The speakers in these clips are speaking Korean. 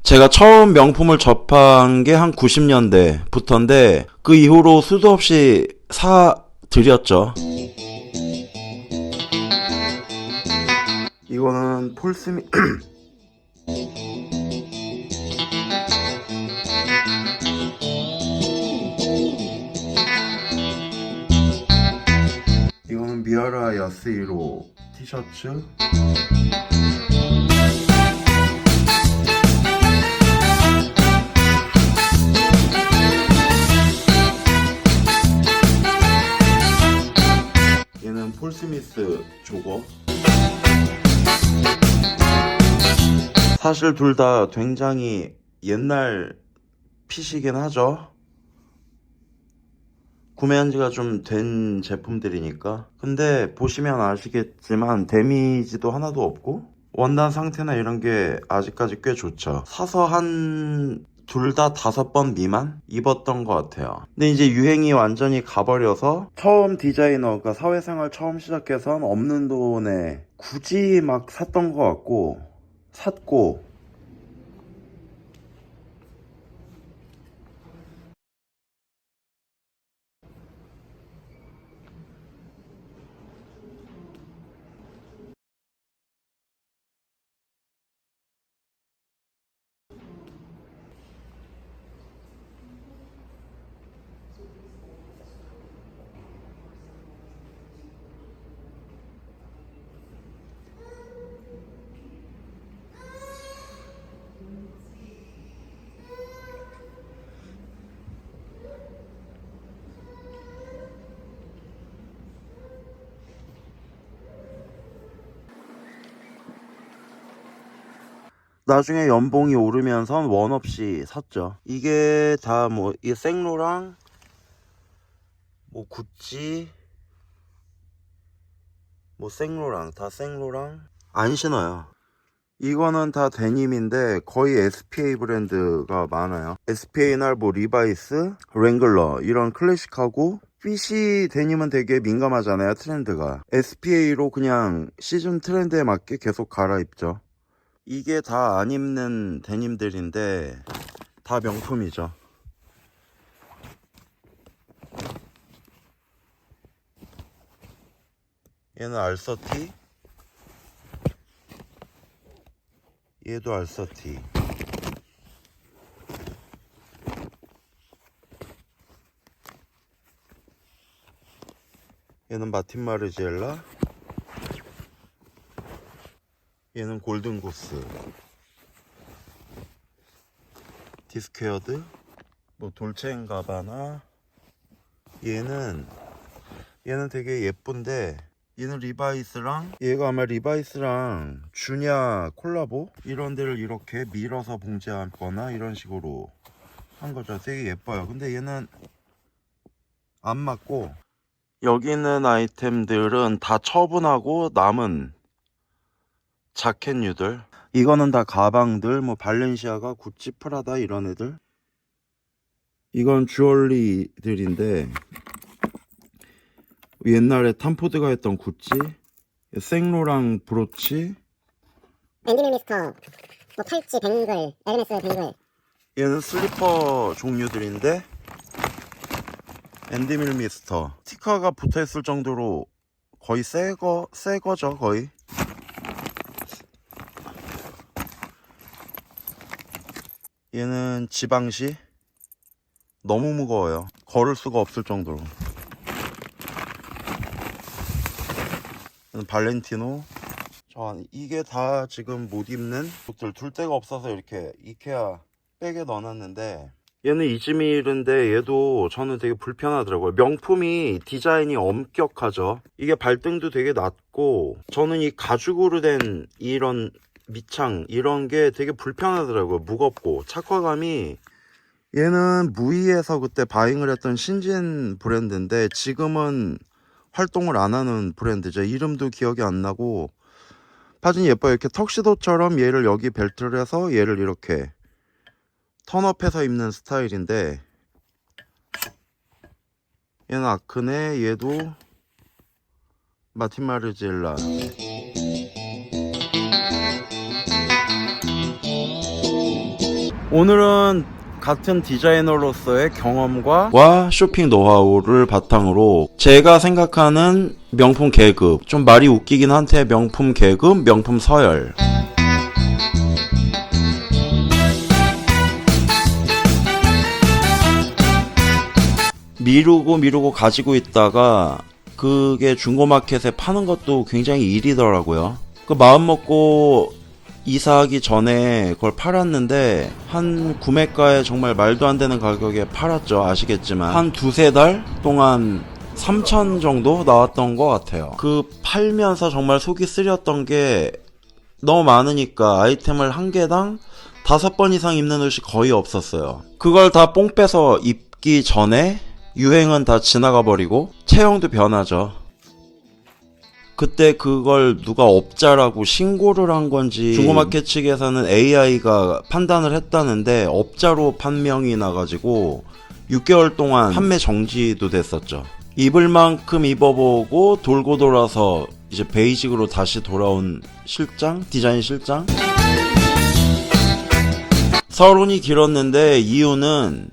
제가 처음 명품을 접한 게 한 90년대부터인데 그 이후로 수도 없이 사드렸죠. 이거는 폴스미 이거는 미아라 야스히로 티셔츠. 얘는 폴 스미스 조거. 사실 둘 다 굉장히 옛날 핏이긴 하죠. 구매한 지가 좀 된 제품들이니까. 근데 보시면 아시겠지만 데미지도 하나도 없고 원단 상태나 이런 게 아직까지 꽤 좋죠. 사서 한 둘 다 5번 미만 입었던 것 같아요. 근데 이제 유행이 완전히 가버려서 처음 디자이너가 사회생활 처음 시작해선 없는 돈에 굳이 막 샀던 것 같고 샀고. 나중에 연봉이 오르면서 원 없이 샀죠. 이게 다 뭐 이 생로랑 뭐 구찌 뭐 생로랑 다 생로랑 안 신어요. 이거는 다 데님인데 거의 SPA 브랜드가 많아요. SPA나 뭐 리바이스, 랭글러 이런 클래식하고 핏이 데님은 되게 민감하잖아요. 트렌드가 SPA로 그냥 시즌 트렌드에 맞게 계속 갈아입죠. 이게 다 안 입는 데님들인데 다 명품이죠. 얘는 알서티, 얘도 알서티. 얘는 마틴 마르지엘라, 얘는 골든고스, 디스퀘어드, 뭐 돌체앤가바나. 얘는 되게 예쁜데 얘는 리바이스랑, 얘가 아마 리바이스랑 주냐 콜라보 이런 데를 이렇게 밀어서 봉제하거나 이런 식으로 한 거죠. 되게 예뻐요. 근데 얘는 안 맞고, 여기 있는 아이템들은 다 처분하고 남은 자켓류들. 이거는 다 가방들, 뭐 발렌시아가, 구찌, 프라다 이런 애들. 이건 주얼리들인데 옛날에 탐포드가 했던 구찌, 생로랑 브로치, 앤디밀 미스터, 뭐 팔찌, 뱅글, 에르메스 뱅글. 얘는 슬리퍼 종류들인데 앤디밀 미스터 스티커가 붙어있을 정도로 거의 새 거죠 거의. 얘는 지방시, 너무 무거워요. 걸을 수가 없을 정도로. 얘는 발렌티노. 이게 다 지금 못 입는 옷들, 둘 데가 없어서 이렇게 이케아 백에 넣어놨는데, 얘는 이즈미르인데 얘도 저는 되게 불편하더라고요. 명품이 디자인이 엄격하죠. 이게 발등도 되게 낮고, 저는 이 가죽으로 된 이런 밑창 이런 게 되게 불편하더라고요. 무겁고 착화감이. 얘는 무이에서 그때 바잉을 했던 신진 브랜드인데 지금은 활동을 안 하는 브랜드죠. 이름도 기억이 안 나고. 사진이 예뻐요. 이렇게 턱시도처럼 얘를 여기 벨트를 해서 얘를 이렇게 턴업해서 입는 스타일인데, 얘는 아크네, 얘도 마틴 마르지엘라. 오늘은 같은 디자이너로서의 경험과 쇼핑 노하우를 바탕으로 제가 생각하는 명품 계급, 좀 말이 웃기긴 한데 명품 계급, 명품 서열, 미루고 가지고 있다가 그게 중고마켓에 파는 것도 굉장히 일이더라고요. 그 마음 먹고 이사하기 전에 그걸 팔았는데 한 구매가에 정말 말도 안 되는 가격에 팔았죠. 아시겠지만 한 두세 달 동안 3,000 정도 나왔던 것 같아요. 그 팔면서 정말 속이 쓰렸던 게 너무 많으니까 아이템을 한 개당 5번 이상 입는 옷이 거의 없었어요. 그걸 다 뽕 빼서 입기 전에 유행은 다 지나가 버리고 체형도 변하죠. 그때 그걸 누가 업자라고 신고를 한 건지 중고마켓 측에서는 AI가 판단을 했다는데 업자로 판명이 나가지고 6개월 동안 판매 정지도 됐었죠. 입을 만큼 입어보고 돌고 돌아서 이제 베이직으로 다시 돌아온 실장? 디자인 실장? 서론이 길었는데 이유는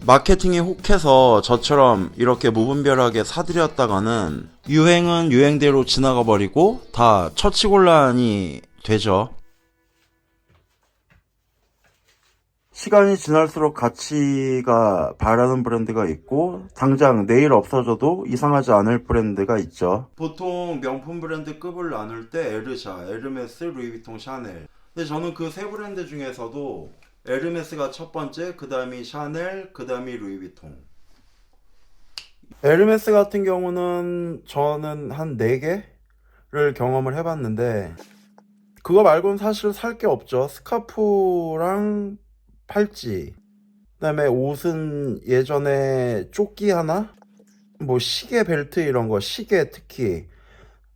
마케팅에 혹해서 저처럼 이렇게 무분별하게 사들였다가는 유행은 유행대로 지나가 버리고 다 처치곤란이 되죠. 시간이 지날수록 가치가 바라는 브랜드가 있고 당장 내일 없어져도 이상하지 않을 브랜드가 있죠. 보통 명품 브랜드 급을 나눌 때 에르샤, 에르메스, 루이비통, 샤넬. 근데 저는 그 세 브랜드 중에서도 에르메스가 첫 번째, 그 다음이 샤넬, 그 다음이 루이비통. 에르메스 같은 경우는 저는 한 4개를 경험을 해봤는데 그거 말고는 사실 살 게 없죠. 스카프랑 팔찌, 그 다음에 옷은 예전에 조끼 하나? 뭐 시계 벨트 이런 거, 시계 특히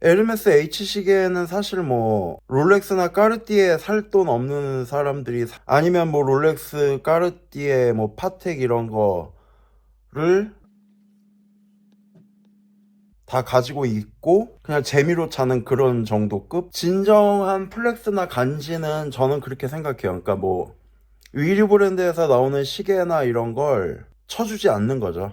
에르메스 H시계는 사실 뭐 롤렉스나 까르띠에 살 돈 없는 사람들이 아니면 뭐 롤렉스, 까르띠에, 뭐 파텍 이런 거를 다 가지고 있고 그냥 재미로 차는 그런 정도급? 진정한 플렉스나 간지는 저는 그렇게 생각해요. 그러니까 뭐 위리 브랜드에서 나오는 시계나 이런 걸 쳐주지 않는 거죠.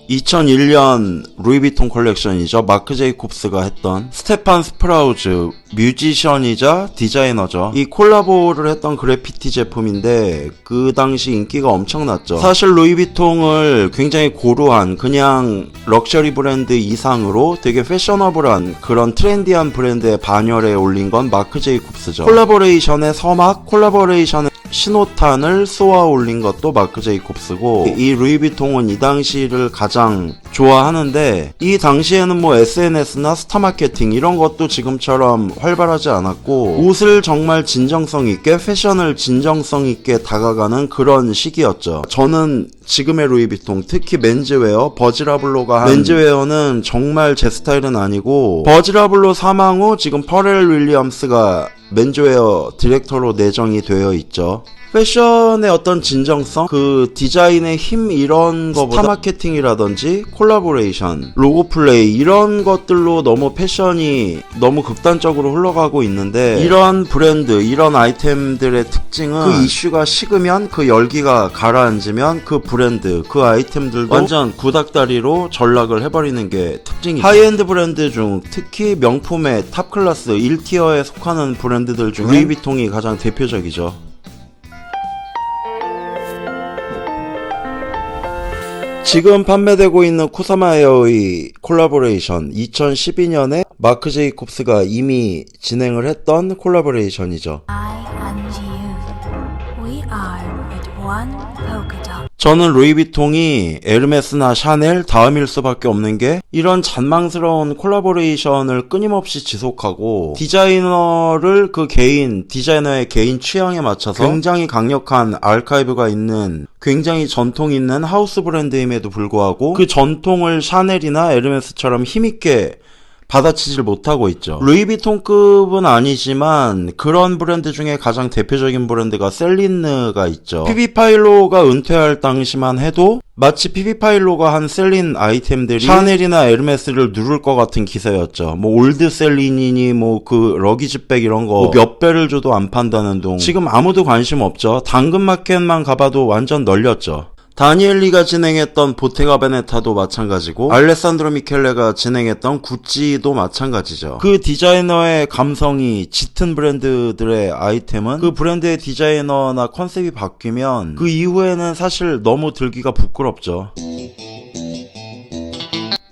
2001년 루이비통 컬렉션이죠. 마크 제이콥스가 했던 스테판 스프라우즈, 뮤지션이자 디자이너죠. 이 콜라보를 했던 그래피티 제품인데 그 당시 인기가 엄청났죠. 사실 루이비통을 굉장히 고루한 그냥 럭셔리 브랜드 이상으로 되게 패셔너블한 그런 트렌디한 브랜드의 반열에 올린 건 마크 제이콥스죠. 콜라보레이션의 서막, 콜라보레이션의 신호탄을 쏘아 올린 것도 마크 제이콥스고 이 루이비통은 이 당시를 가장 좋아하는데 이 당시에는 뭐 SNS나 스타 마케팅 이런 것도 지금처럼 활발하지 않았고 옷을 정말 진정성 있게 패션을 진정성 있게 다가가는 그런 시기였죠. 저는 지금의 루이비통 특히 맨즈웨어 버지라블로가 한 맨즈웨어는 정말 제 스타일은 아니고 버지라블로 사망 후 지금 퍼렐 윌리엄스가 맨즈웨어 디렉터로 내정이 되어 있죠. 패션의 어떤 진정성, 그 디자인의 힘 이런 거보다 스타 마케팅이라든지 콜라보레이션, 로고 플레이 이런 것들로 너무 패션이 너무 극단적으로 흘러가고 있는데 이런 브랜드, 이런 아이템들의 특징은 그 이슈가 식으면 그 열기가 가라앉으면 그 브랜드, 그 아이템들도 완전 구닥다리로 전락을 해버리는 게 특징이죠. 하이엔드 브랜드 중 특히 명품의 탑클래스 1티어에 속하는 브랜드들 중에 루이비통이 가장 대표적이죠. 지금 판매되고 있는 쿠사마 에어의 콜라보레이션 2012년에 마크 제이콥스가 이미 진행을 했던 콜라보레이션이죠. I and you, we are but one polka dot. 저는 루이비통이 에르메스나 샤넬 다음일 수밖에 없는 게 이런 잔망스러운 콜라보레이션을 끊임없이 지속하고 디자이너를 그 개인, 디자이너의 개인 취향에 맞춰서 굉장히 강력한 아카이브가 있는 굉장히 전통 있는 하우스 브랜드임에도 불구하고 그 전통을 샤넬이나 에르메스처럼 힘있게 받아치질 못하고 있죠. 루이비통급은 아니지만 그런 브랜드 중에 가장 대표적인 브랜드가 셀린느가 있죠. 피비파일로가 은퇴할 당시만 해도 마치 피비파일로가 한 셀린 아이템들이 샤넬이나 에르메스를 누를 것 같은 기세였죠. 뭐 올드 셀린이니 뭐 그 러기지백 이런 거 몇 배를 줘도 안 판다는 둥. 지금 아무도 관심 없죠. 당근마켓만 가봐도 완전 널렸죠. 다니엘리가 진행했던 보테가 베네타도 마찬가지고 알레산드로 미켈레가 진행했던 구찌도 마찬가지죠. 그 디자이너의 감성이 짙은 브랜드들의 아이템은 그 브랜드의 디자이너나 컨셉이 바뀌면 그 이후에는 사실 너무 들기가 부끄럽죠.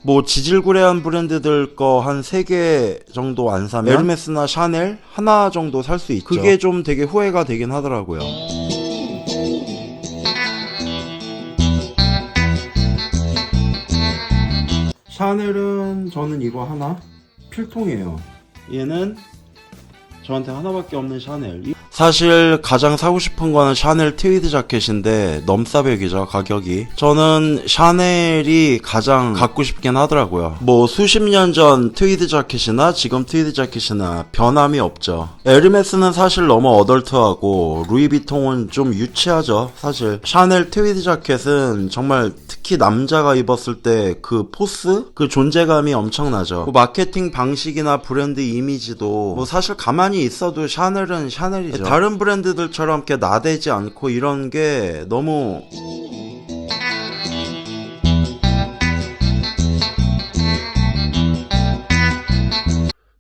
뭐 지질구레한 브랜드들 거 한 3개 정도 안 사면 에르메스나 샤넬 하나 정도 살 수 있죠. 그게 좀 되게 후회가 되긴 하더라고요. 샤넬은 저는 이거 하나 필통이에요. 얘는 저한테 하나밖에 없는 샤넬. 사실 가장 사고 싶은 거는 샤넬 트위드 자켓인데 넘사벽이죠, 가격이. 저는 샤넬이 가장 갖고 싶긴 하더라고요. 뭐 수십 년 전 트위드 자켓이나 지금 트위드 자켓이나 변함이 없죠. 에르메스는 사실 너무 어덜트하고 루이비통은 좀 유치하죠, 사실. 샤넬 트위드 자켓은 정말 특히 남자가 입었을 때 그 포스? 그 존재감이 엄청나죠. 뭐 마케팅 방식이나 브랜드 이미지도 뭐 사실 가만히 있어도 샤넬은 샤넬이죠. 다른 브랜드들처럼 이렇게 나대지 않고 이런 게 너무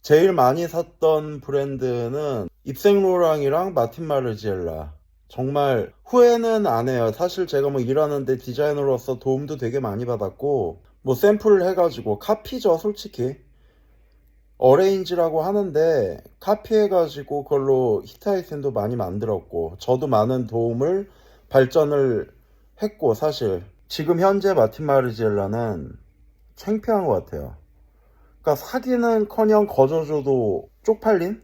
제일 많이 샀던 브랜드는 입생로랑이랑 마틴 마르지엘라. 정말 후회는 안 해요. 사실 제가 뭐 일하는데 디자이너로서 도움도 되게 많이 받았고 뭐 샘플을 해가지고 카피죠, 솔직히. 어레인지라고 하는데 카피해가지고 그걸로 히트 아이템도 많이 만들었고 저도 많은 도움을 발전을 했고 사실 지금 현재 마틴 마르지엘라는 창피한 것 같아요. 그러니까 사기는커녕 거저줘도 쪽팔린?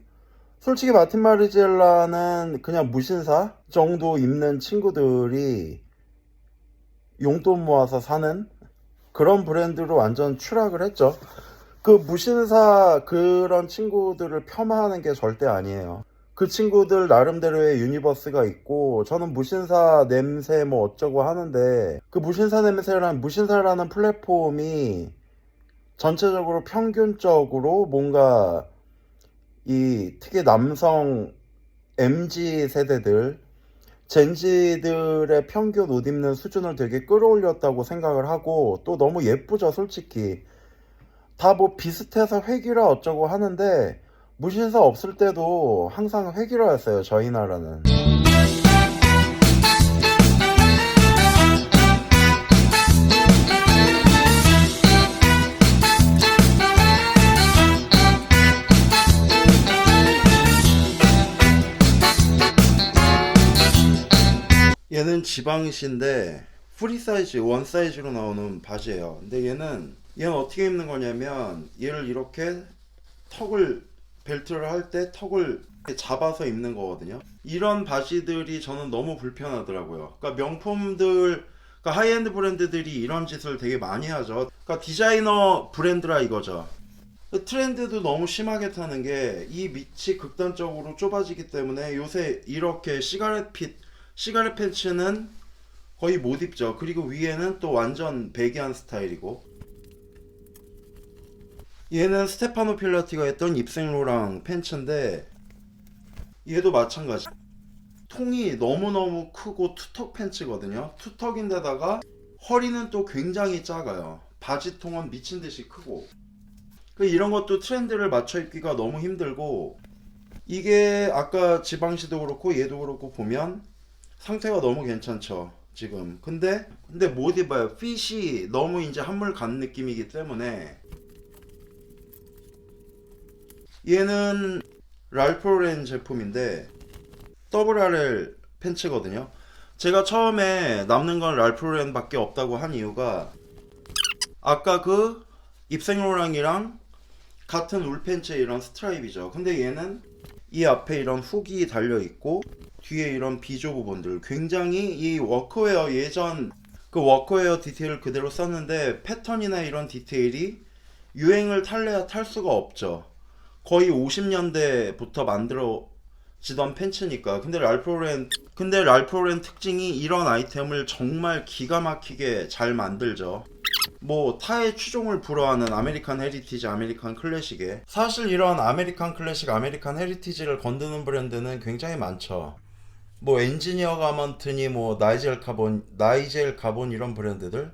솔직히 마틴 마르지엘라는 그냥 무신사 정도 입는 친구들이 용돈 모아서 사는 그런 브랜드로 완전 추락을 했죠. 그 무신사 그런 친구들을 폄하하는 게 절대 아니에요. 그 친구들 나름대로의 유니버스가 있고 저는 무신사 냄새 뭐 어쩌고 하는데 그 무신사라는 플랫폼이 전체적으로 평균적으로 뭔가 이 특히 남성 MZ 세대들 젠지들의 평균 옷 입는 수준을 되게 끌어올렸다고 생각을 하고 또 너무 예쁘죠, 솔직히. 다 뭐 비슷해서 회기라 어쩌고 하는데 무신사 없을 때도 항상 회기라였어요, 저희 나라는. 얘는 지방시인데 프리 사이즈, 원 사이즈로 나오는 바지예요. 근데 얘는 어떻게 입는 거냐면 얘를 이렇게 벨트를 할 때 턱을 이렇게 잡아서 입는 거거든요. 이런 바지들이 저는 너무 불편하더라고요. 그러니까 명품들, 그러니까 하이엔드 브랜드들이 이런 짓을 되게 많이 하죠. 그러니까 디자이너 브랜드라 이거죠. 트렌드도 너무 심하게 타는 게 이 밑이 극단적으로 좁아지기 때문에 요새 이렇게 시가렛 팬츠는 거의 못 입죠. 그리고 위에는 또 완전 배기한 스타일이고. 얘는 스테파노 필라티가 했던 입생로랑 팬츠인데 얘도 마찬가지. 통이 너무너무 크고 투턱 팬츠거든요. 투턱인데다가 허리는 또 굉장히 작아요. 바지통은 미친듯이 크고. 이런 것도 트렌드를 맞춰 입기가 너무 힘들고 이게 아까 지방시도 그렇고 얘도 그렇고 보면 상태가 너무 괜찮죠 지금. 근데 못 입어요. 핏이 너무 이제 한물 간 느낌이기 때문에. 얘는 랄프 로렌 제품인데 WRL 팬츠거든요. 제가 처음에 남는 건 랄프 로렌 밖에 없다고 한 이유가 아까 그 입생로랑이랑 같은 울 팬츠에 이런 스트라이프죠. 근데 얘는 이 앞에 이런 훅이 달려있고 뒤에 이런 비조 부분들 굉장히 이 워크웨어 예전 그 워크웨어 디테일을 그대로 썼는데 패턴이나 이런 디테일이 유행을 탈래야 탈 수가 없죠. 거의 50년대부터 만들어지던 팬츠니까. 근데 랄프 로렌 특징이 이런 아이템을 정말 기가 막히게 잘 만들죠. 뭐 타의 추종을 불허하는 아메리칸 헤리티지, 아메리칸 클래식에 사실 이런 아메리칸 클래식, 아메리칸 헤리티지를 건드는 브랜드는 굉장히 많죠. 뭐 엔지니어 가먼트니 뭐 나이젤 가본 이런 브랜드들.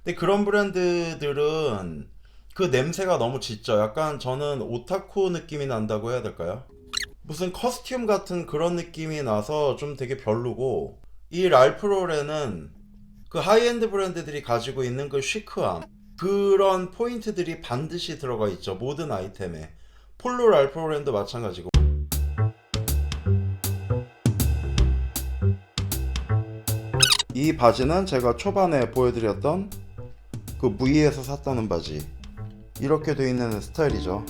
근데 그런 브랜드들은 그 냄새가 너무 짙죠. 약간 저는 오타쿠 느낌이 난다고 해야 될까요? 무슨 커스튬 같은 그런 느낌이 나서 좀 되게 별로고, 이 랄프 로렌은 그 하이엔드 브랜드들이 가지고 있는 그 시크함, 그런 포인트들이 반드시 들어가 있죠. 모든 아이템에. 폴로 랄프 로렌도 마찬가지고. 이 바지는 제가 초반에 보여드렸던 그 무이에서 샀다는 바지. 이렇게 돼 있는 스타일이죠.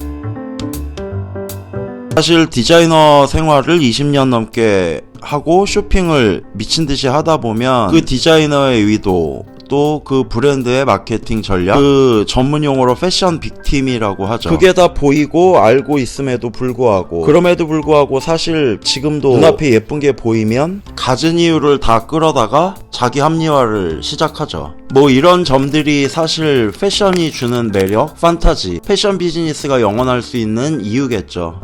사실 디자이너 생활을 20년 넘게 하고 쇼핑을 미친듯이 하다 보면 그 디자이너의 의도, 또 그 브랜드의 마케팅 전략, 그 전문용어로 패션 빅팀이라고 하죠. 그게 다 보이고 알고 있음에도 불구하고, 그럼에도 불구하고 사실 지금도 눈앞에 예쁜 게 보이면 갖은 이유를 다 끌어다가 자기 합리화를 시작하죠. 뭐 이런 점들이 사실 패션이 주는 매력, 판타지, 패션 비즈니스가 영원할 수 있는 이유겠죠.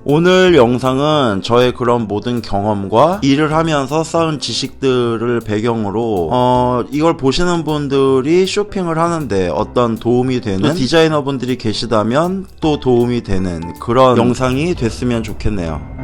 오늘 영상은 저의 그런 모든 경험과 일을 하면서 쌓은 지식들을 배경으로 이걸 보시는 분들이 쇼핑을 하는데 어떤 도움이 되는 디자이너 분들이 계시다면 또 도움이 되는 그런 영상이 됐으면 좋겠네요.